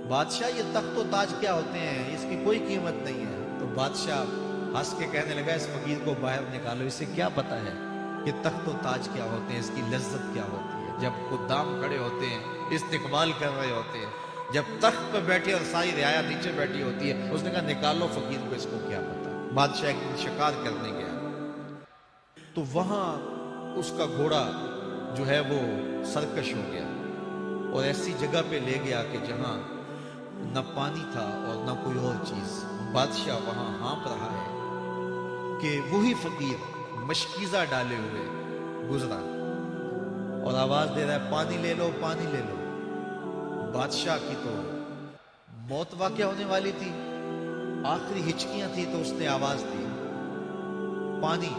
بادشاہ یہ تخت و تاج کیا ہوتے ہیں، اس کی کوئی قیمت نہیں ہے۔ تو بادشاہ ہنس کے کہنے لگا اس فقیر کو باہر نکالو، اسے کیا پتا ہے کہ تخت و تاج کیا ہوتے ہیں، اس کی لذت کیا ہوتی ہے۔ جب خدام کھڑے ہوتے ہیں، استقبال کر رہے ہوتے ہیں، جب تخت پہ بیٹھے اور ساری رعایا نیچے بیٹھی ہوتی ہے، اس نے کہا نکالو فقیر کو، اس کو کیا پتا۔ بادشاہ ایک دن شکار کرنے گیا تو وہاں اس کا گھوڑا جو ہے وہ سرکش ہو گیا اور ایسی جگہ پہ لے گیا کہ جہاں نہ پانی تھا اور نہ کوئی اور چیز۔ بادشاہ وہاں ہانپ رہا ہے کہ وہی فقیر مشکیزہ ڈالے ہوئے گزرا اور آواز دے رہا ہے پانی لے لو، پانی لے لو۔ بادشاہ کی تو موت واقع ہونے والی تھی، آخری ہچکیاں تھی، تو اس نے آواز دی پانی۔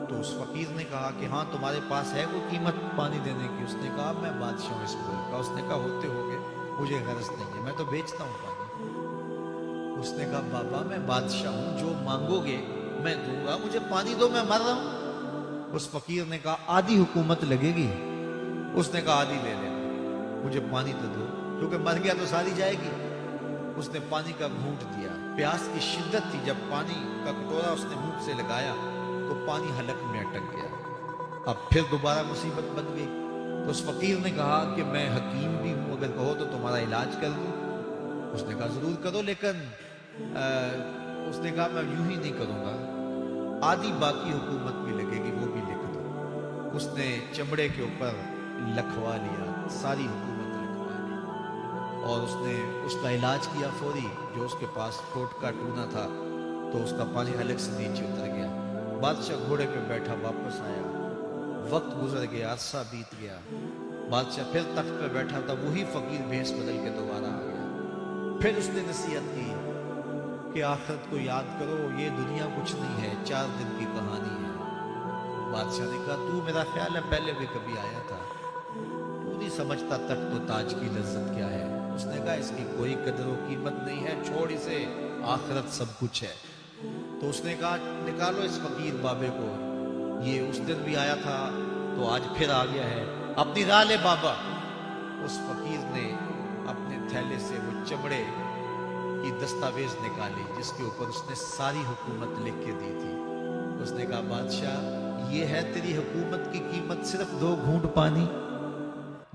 تو اس فقیر نے کہا کہ ہاں تمہارے پاس ہے کوئی قیمت پانی دینے کی؟ اس نے کہا میں بادشاہ ہوں اس ملک کا۔ اس نے کہا ہوتے ہوگے، مجھے غرض نہیں ہے، میں تو بیچتا ہوں پانی۔ اس نے کہا بابا میں بادشاہ ہوں، جو مانگو گے میں دوں گا، مجھے پانی دو، میں مر رہا ہوں۔ اس فقیر نے کہا آدھی حکومت لگے گی۔ اس نے کہا آدھی لے لینا، مجھے پانی تو دو، کیونکہ مر گیا تو ساری جائے گی۔ اس نے پانی کا گھونٹ دیا، پیاس کی شدت تھی، جب پانی کا کٹورا اس نے منہ سے لگایا تو پانی حلق میں اٹک گیا۔ اب پھر دوبارہ مصیبت بن گئی۔ تو اس فقیر نے کہا کہ میں حکیم بھی ہوں، اگر کہو تو تمہارا علاج کر دوں۔ اس نے کہا ضرور کرو، لیکن اس نے کہا میں یوں ہی نہیں کروں گا، آدھی باقی حکومت بھی لگے گی، وہ بھی لکھ دو۔ اس نے چمڑے کے اوپر لکھوا لیا، ساری حکومت لکھوا لی، اور اس نے اس کا علاج کیا فوری۔ جو اس کے پاس ٹوٹکا ٹونا تھا تو اس کا پانی حلق سے نیچے اتر گیا۔ بادشاہ گھوڑے پہ بیٹھا واپس آیا، وقت گزر گیا، عرصہ بیت گیا۔ بادشاہ پھر تخت پہ بیٹھا تھا، وہی فقیر بھیس بدل کے دوبارہ آ گیا۔ پھر اس نے نصیحت کی کہ آخرت کو یاد کرو، یہ دنیا کچھ نہیں ہے، 4 دن کی کہانی ہے۔ بادشاہ نے کہا تو میرا خیال ہے پہلے بھی کبھی آیا تھا، تو نہیں سمجھتا تخت و تاج کی لذت کیا ہے۔ اس نے کہا اس کی کوئی قدر و قیمت نہیں ہے، چھوڑ اسے، آخرت سب کچھ ہے۔ تو اس نے کہا نکالو اس فقیر بابے کو، یہ اس دن بھی آیا تھا تو آج پھر آ گیا ہے، اپنی راہ لے بابا۔ اس فقیر نے اپنے تھیلے سے وہ چمڑے کی دستاویز نکالی جس کے اوپر اس نے ساری حکومت لکھ کے دی تھی۔ اس نے کہا بادشاہ یہ ہے تیری حکومت کی قیمت، صرف 2 گھونٹ پانی،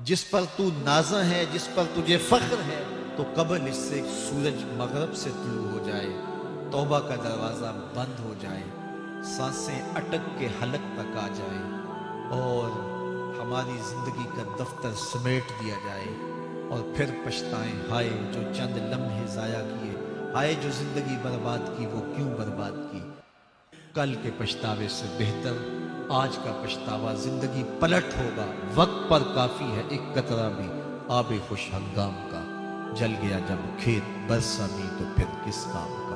جس پر تو نازاں ہے، جس پر تجھے فخر ہے، تو قبل اس سے سورج مغرب سے طلوع ہو جائے، توبہ کا دروازہ بند ہو جائے، سانسیں اٹک کے حلق تک آ جائیں، اور ہماری زندگی کا دفتر سمیٹ دیا جائے، اور پھر پچھتائیں ہائے جو چند لمحے ضائع کیے، ہائے جو زندگی برباد کی، وہ کیوں برباد کی۔ کل کے پچھتاوے سے بہتر آج کا پچھتاوا، زندگی پلٹ ہوگا، وقت پر کافی ہے ایک قطرہ بھی آب خوش ہنگام کا، جل گیا جب کھیت برسا بھی تو پھر کس کام کا۔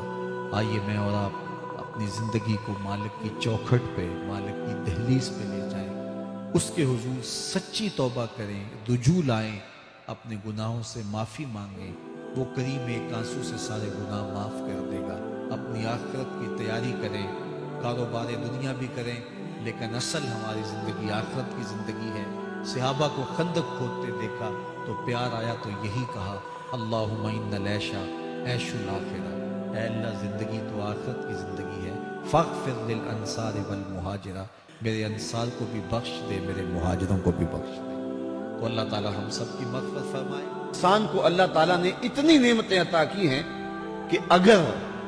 آئیے میں اور آپ اپنی زندگی کو مالک کی چوکھٹ پہ، مالک کی دہلیز پہ لے جائیں، اس کے حضور سچی توبہ کریں، رجوع لائیں، اپنے گناہوں سے معافی مانگیں، وہ کریم ایک آنسو سے سارے گناہ معاف کر دے گا۔ اپنی آخرت کی تیاری کریں، کاروبار دنیا بھی کریں، لیکن اصل ہماری زندگی آخرت کی زندگی ہے۔ صحابہ کو خندق کھودتے دیکھا تو پیار آیا تو یہی کہا اللہم ان العیش عیش الاخرہ، اے اللہ زندگی تو آخرت کی زندگی ہے، فاغفر للانصار والمہاجرہ، میرے انصار کو بھی بخش دے، میرے مہاجروں کو بھی بخش دے۔ تو اللہ تعالی ہم سب کی مغفرت فرمائے۔ انسان کو اللہ تعالیٰ نے اتنی نعمتیں عطا کی ہیں کہ اگر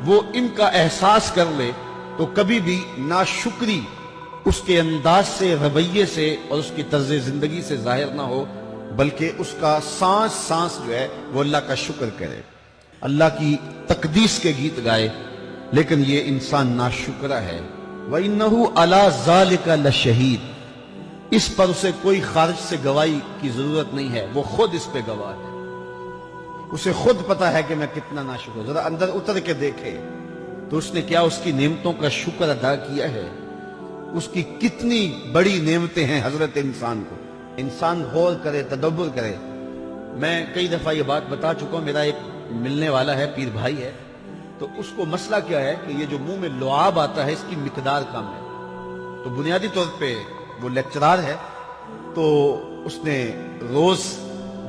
وہ ان کا احساس کر لے تو کبھی بھی ناشکری اس کے انداز سے، رویے سے اور اس کی طرز زندگی سے ظاہر نہ ہو، بلکہ اس کا سانس سانس جو ہے وہ اللہ کا شکر کرے، اللہ کی تقدیس کے گیت گائے۔ لیکن یہ انسان ناشکرہ ہے۔ وَإِنَّهُ عَلَى ذَلِكَ لَشَهِيدٌ، اس پر اسے کوئی خارج سے گواہی کی ضرورت نہیں ہے، وہ خود اس پہ گواہ ہے، اسے خود پتا ہے کہ میں کتنا ناشکر ہوں۔ ذرا اندر اتر کے دیکھے تو اس نے کیا اس کی نعمتوں کا شکر ادا کیا ہے؟ اس کی کتنی بڑی نعمتیں ہیں حضرت انسان کو۔ انسان غور کرے، تدبر کرے۔ میں کئی دفعہ یہ بات بتا چکا ہوں، میرا ایک ملنے والا ہے، پیر بھائی ہے، تو اس کو مسئلہ کیا ہے کہ یہ جو منہ میں لعاب آتا ہے اس کی مقدار کم ہے، تو بنیادی طور پہ وہ لیکچرار ہے، تو اس نے روز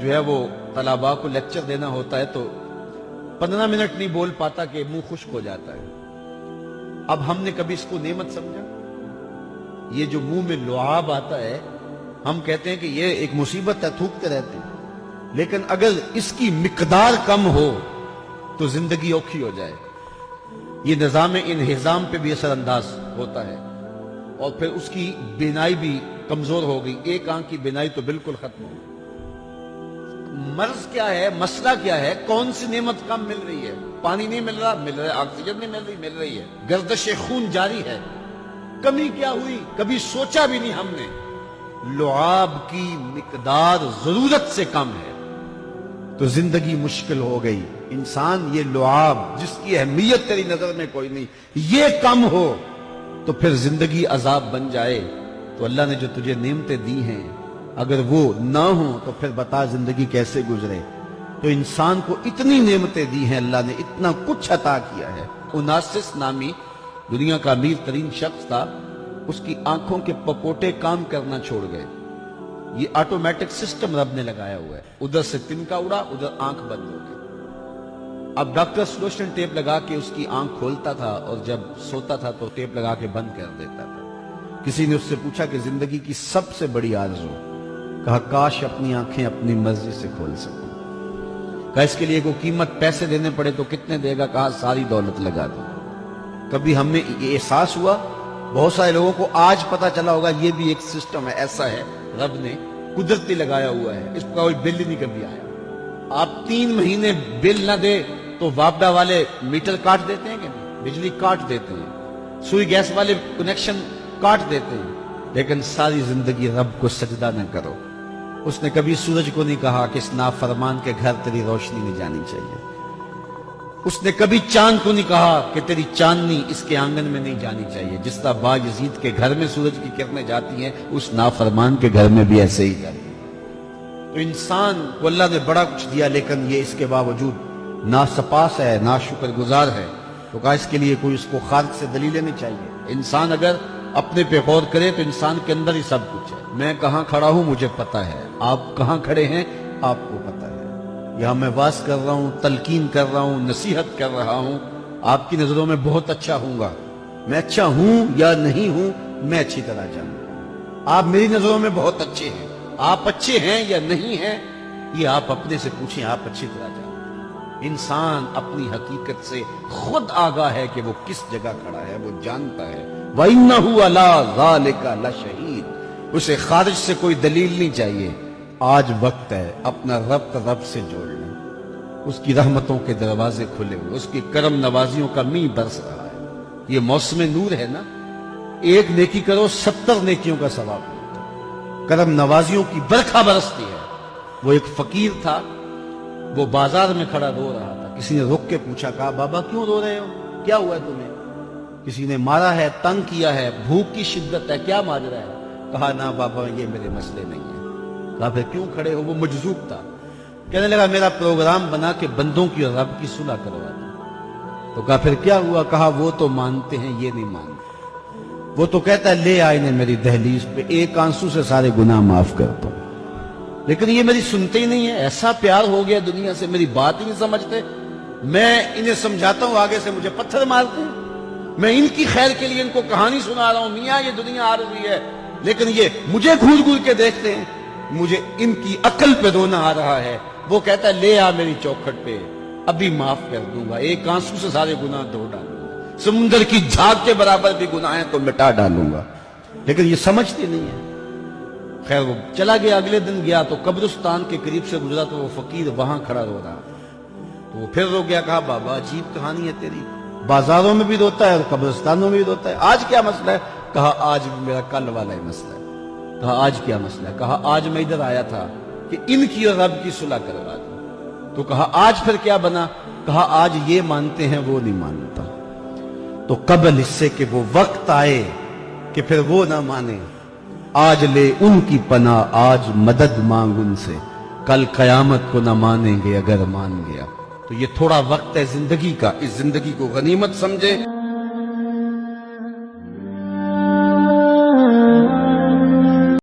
جو ہے وہ طلباء کو لیکچر دینا ہوتا ہے، تو 15 منٹ نہیں بول پاتا کہ منہ خشک ہو جاتا ہے۔ اب ہم نے کبھی اس کو نعمت سمجھا؟ یہ جو منہ میں لعاب آتا ہے، ہم کہتے ہیں کہ یہ ایک مصیبت ہے، تھوکتے رہتے ہیں، لیکن اگر اس کی مقدار کم ہو تو زندگی اوکھی ہو جائے۔ یہ نظام انہضام پہ بھی اثر انداز ہوتا ہے، اور پھر اس کی بینائی بھی کمزور ہو گئی، ایک آنکھ کی بینائی تو بالکل ختم ہو گئی۔ مرض کیا ہے، مسئلہ کیا ہے؟ کون سی نعمت کم مل رہی ہے؟ پانی نہیں مل رہا، مل رہا ہے۔ آکسیجن نہیں مل رہی ہے۔ گردش خون جاری ہے۔ کمی کیا ہوئی؟ کبھی سوچا بھی نہیں ہم نے۔ لعاب کی مقدار ضرورت سے کم ہے تو زندگی مشکل ہو گئی۔ انسان یہ لعاب جس کی اہمیت تیری نظر میں کوئی نہیں، یہ کم ہو تو پھر زندگی عذاب بن جائے۔ تو اللہ نے جو تجھے نعمتیں دی ہیں، اگر وہ نہ ہوں تو پھر بتا زندگی کیسے گزرے۔ تو انسان کو اتنی نعمتیں دی ہیں اللہ نے، اتنا کچھ عطا کیا ہے۔ اوناسس نامی دنیا کا امیر ترین شخص تھا، اس کی آنکھوں کے پپوٹے کام کرنا چھوڑ گئے۔ یہ آٹومیٹک سسٹم رب نے لگایا ہوا ہے، ادھر سے تنکا اڑا، ادھر آنکھ بند ہو گئی۔ اب ڈاکٹر سلوشن ٹیپ لگا کے اس کی آنکھ کھولتا تھا، اور جب سوتا تھا تو ٹیپ لگا کے بند کر دیتا تھا۔ کسی نے اس سے پوچھا کہ زندگی کی سب سے بڑی آرزو؟ کہا کاش اپنی آنکھیں اپنی مرضی سے کھول سکوں۔ کہا اس کے لیے کوئی قیمت پیسے دینے پڑے تو کتنے دے گا؟ کہا ساری دولت لگا دوں۔ کبھی ہم نے یہ احساس ہوا؟ بہت سارے لوگوں کو آج پتا چلا ہوگا یہ بھی ایک سسٹم ہے، ایسا ہے، رب نے قدرتی لگایا ہوا ہے، اس کا کوئی بل نہیں کبھی آیا۔ آپ 3 مہینے بل نہ دے تو وابڈا والے میٹر کاٹ دیتے ہیں کہ نہیں؟ بجلی کاٹ دیتے ہیں، سوئی گیس والے کنیکشن کاٹ دیتے ہیں، لیکن ساری زندگی رب کو سجدہ نہ کرو۔ اس نے کبھی سورج کو نہیں کہا کہ اس نافرمان کے گھر تیری روشنی نہیں جانی چاہیے۔ اس نے کبھی چاند کو نہیں کہا کہ تیری چاندنی اس کے آنگن میں نہیں جانی چاہیے۔ جس طرح با یزید کے گھر میں سورج کی کرنیں جاتی ہیں، اس نافرمان کے گھر میں بھی ایسے ہی جاتی ہیں۔ تو انسان کو اللہ نے بڑا کچھ دیا، لیکن یہ اس کے باوجود ناسپاس ہے، ناشکر گزار ہے۔ تو کہا اس کے لیے کوئی اس کو خالق سے دلیل لینی چاہیے۔ انسان اگر اپنے پہ غور کرے تو انسان کے اندر ہی سب کچھ ہے۔ میں کہاں کھڑا ہوں مجھے پتا ہے، آپ کہاں کھڑے ہیں آپ کو پتا ہے۔ یہاں میں واز کر رہا ہوں، تلقین کر رہا ہوں، نصیحت کر رہا ہوں، آپ کی نظروں میں بہت اچھا ہوں گا۔ میں اچھا ہوں یا نہیں ہوں میں اچھی طرح جانتا ہوں۔ آپ میری نظروں میں بہت اچھے ہیں، آپ اچھے ہیں یا نہیں ہیں یہ آپ اپنے سے پوچھیں، آپ اچھی طرح جانتے ہیں۔ انسان اپنی حقیقت سے خود آگاہ ہے کہ وہ کس جگہ کھڑا ہے، وہ جانتا ہے۔ وَإِنَّهُ عَلَىٰ ذَلِكَ لَشَهِيدٌ۔ اسے خارج سے کوئی دلیل نہیں چاہیے۔ آج وقت ہے اپنا رب سے جوڑ لیں۔ اس کی رحمتوں کے دروازے کھلے ہوئے، اس کی کرم نوازیوں کا می برس رہا ہے۔ یہ موسم نور ہے نا، ایک نیکی کرو 70 نیکیوں کا ثواب ملتا ہے۔ کرم نوازیوں کی برکھا برستی ہے۔ وہ ایک فقیر تھا، وہ بازار میں کھڑا رو رہا تھا۔ کسی نے رک کے پوچھا، کہا بابا کیوں رو رہے ہو، کیا ہوا ہے تمہیں؟ کسی نے مارا ہے، تنگ کیا ہے، بھوک کی شدت ہے، کیا ماجرا ہے؟ کہا نہ بابا یہ میرے مسئلے نہیں ہیں۔ کہا پھر کیوں کھڑے ہو؟ وہ مجذوب تھا، کہنے لگا میرا پروگرام بنا کہ بندوں کی اور رب کی صلح کروا دوں۔ تو کہا پھر کیا ہوا؟ کہا وہ تو مانتے ہیں یہ نہیں مانتے، وہ تو کہتا ہے لے آئے نے میری دہلیز پہ، ایک آنسو سے سارے گناہ معاف کر دو، لیکن یہ میری سنتے ہی نہیں ہے۔ ایسا پیار ہو گیا دنیا سے، میری بات ہی نہیں سمجھتے۔ میں انہیں سمجھاتا ہوں، آگے سے مجھے پتھر مارتے ہیں۔ میں ان کی خیر کے لیے ان کو کہانی سنا رہا ہوں، میاں یہ دنیا عارضی ہے، لیکن یہ مجھے گھور گھور کے دیکھتے ہیں۔ مجھے ان کی عقل پہ رونا آ رہا ہے۔ وہ کہتا ہے لے آ میری چوکھٹ پہ، ابھی معاف کر دوں گا، ایک آنسو سے سارے گناہ دھو ڈالوں گا، سمندر کی جھاگ کے برابر بھی گناہ ہیں تو مٹا ڈالوں گا، لیکن یہ سمجھتے نہیں ہے۔ خیر وہ چلا گیا، اگلے دن گیا تو قبرستان کے قریب سے گزرا تو وہ فقیر وہاں کھڑا رو رہا، تو وہ پھر رو گیا۔ کہا بابا عجیب کہانی ہے تیری، بازاروں میں بھی روتا ہے اور قبرستانوں میں بھی روتا ہے، آج کیا مسئلہ ہے؟ کہا آج بھی میرا کل والا ہی مسئلہ ہے۔ کہا آج کیا مسئلہ ہے؟ کہا آج میں ادھر آیا تھا کہ ان کی اور رب کی صلح کروا دوں۔ تو کہا آج پھر کیا بنا؟ کہا آج یہ مانتے ہیں وہ نہیں مانتا، تو قبل اس سے کہ وہ وقت آئے کہ پھر وہ نہ مانے، آج لے ان کی پناہ، آج مدد مانگ ان سے، کل قیامت کو نہ مانیں گے اگر مان گیا۔ تو یہ تھوڑا وقت ہے زندگی کا، اس زندگی کو غنیمت سمجھے۔